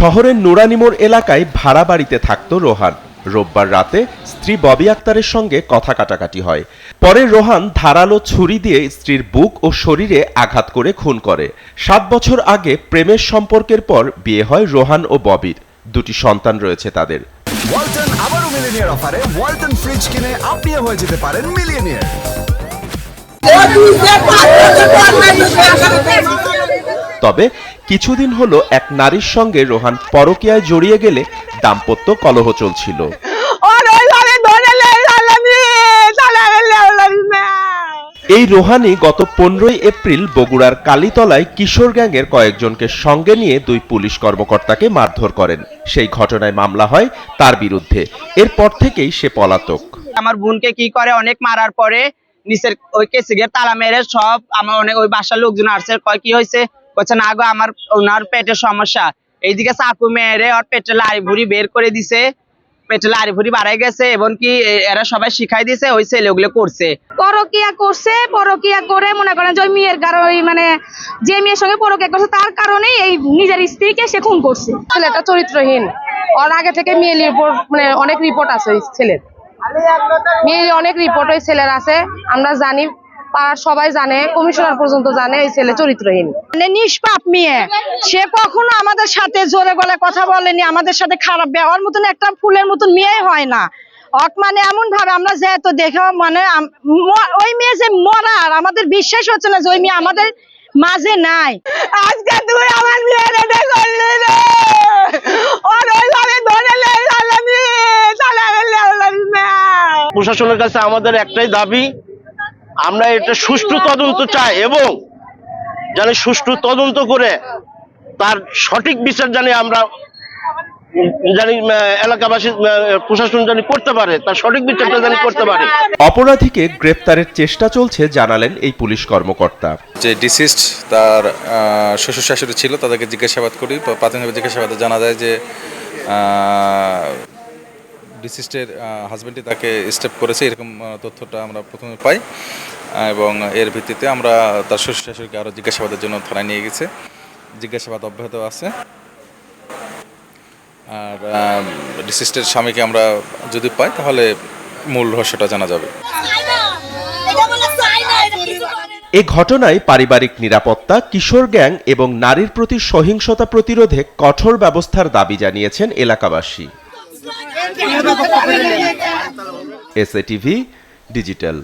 শহরের নুরানিমোড় এলাকায় ভাড়া বাড়িতে থাকত রোহান। রোববার রাতে স্ত্রী ববি আক্তারের সঙ্গে কথা কাটাকাটি হয়। পরে রোহান ধারালো ছুরি দিয়ে স্ত্রীর বুক ও শরীরে আঘাত করে খুন করে। 7 বছর আগে প্রেমের সম্পর্কের পর বিয়ে হয় রোহান ও ববির। 2টি সন্তান রয়েছে তাদের। ওয়ালটন আবারও মিলিয়নিয়ার অফারে ওয়ালটন ফ্রিজ কিনে আপনিও হয়ে যেতে পারেন মিলিয়নিয়ার। তবে কিছুদিন হলো এক নারীর সঙ্গে রোহান পরকীয়ায় জড়িয়ে গেলে দাম্পত্য কলহ চলছিল। এই রোহানই গত 15 এপ্রিল বগুড়ার কালীতলায় কিশোর গ্যাংয়ের কয়েকজনকে সঙ্গে নিয়ে 2 পুলিশ কর্মকর্তাকে মারধর করেন। সেই ঘটনায় মামলা হয় তার বিরুদ্ধে। এরপর থেকেই সে পলাতক। আমার বোনকে কি করে, অনেক মারার পরে নিচের ওই কেসে গিয়ে তালা মেরে সব আমার অনেক ওই বাসার লোকজন আসছে, কয় কি হয়েছে, বলছে না গো আমার ওনার পেটের সমস্যা। এইদিকে চাকু মেরে ওর পেটে লাড়ি ভুড়ি বের করে দিছে, পেটে লাড়ি ভুড়ি বাড়াই গেছে এবং কি এরা সবাই শিখাই দিছে, ওই ছেলেগুলো করছে। পরকিয়া করে মনে করেন যে ওই মেয়ের কারণে, মানে যে মেয়ের সঙ্গে পরকিয়া করছে তার কারণেই এই নিজের স্ত্রীকে সে খুন করছে। ছেলেটা চরিত্রহীন। ওর আগে থেকে মেয়ের রিপোর্ট, মানে অনেক রিপোর্ট আছে ওই ছেলের, মেয়ের অনেক রিপোর্ট ওই ছেলের আছে। আমরা জানি, আর সবাই জানে, কমিশনার পর্যন্ত জানে এই ছেলে চরিত্রহীন। মানে নিষ্পাপ মেয়ে, সে কখনো আমাদের সাথে জোরে গলায় কথা বলেনি, আমাদের সাথে খারাপ ব্যবহার মতন একটা ফুলের মতন মেয়ে হয় না। মানে এমন ভাবে আমরা যেহেতু দেখে, মানে ওই মেয়ে যে মরার আমাদের বিশ্বাস হচ্ছে না যে ওই মেয়ে আমাদের মাঝে নাই। আজকে তুই আমার মেয়ের এটা করলি রে, প্রশাসনের কাছে আমাদের একটাই দাবি, আমরা এটা সুষ্ঠু তদন্ত চাই এবং জানি সুষ্ঠু তদন্ত করে তার সঠিক বিচার জানি আমরা জানি এলাকাবাসী প্রশাসন জানি করতে পারে, তার সঠিক বিচারটা জানি করতে পারে। অপরাধীকে গ্রেপ্তারের চেষ্টা চলছে জানালেন এই পুলিশ কর্মকর্তা। যে ডিসিস্ট তার শ্বশুর শাশুড়ি ছিল, তাদেরকে জিজ্ঞাসাবাদ করি। প্রাথমিকভাবে জিজ্ঞাসাবাদে জানা যায় যে ডিসিস্টের হাজব্যান্ডই তাকে স্টেপ করেছে, এরকম তথ্যটা আমরা প্রথমে পাই এবং এর ভিত্তিতে আমরা তার শ্বশুর শাশুড়িকে আরও জিজ্ঞাসাবাদের জন্য থানায় নিয়ে গেছে। জিজ্ঞাসাবাদ অব্যাহত আছে। আর ডিসিস্টের স্বামীকে আমরা যদি পাই তাহলে মূল রহস্যটা জানা যাবে। এ ঘটনায় পারিবারিক নিরাপত্তা, কিশোর গ্যাং এবং নারীর প্রতি সহিংসতা প্রতিরোধে কঠোর ব্যবস্থার দাবি জানিয়েছেন এলাকাবাসী। SATV digital.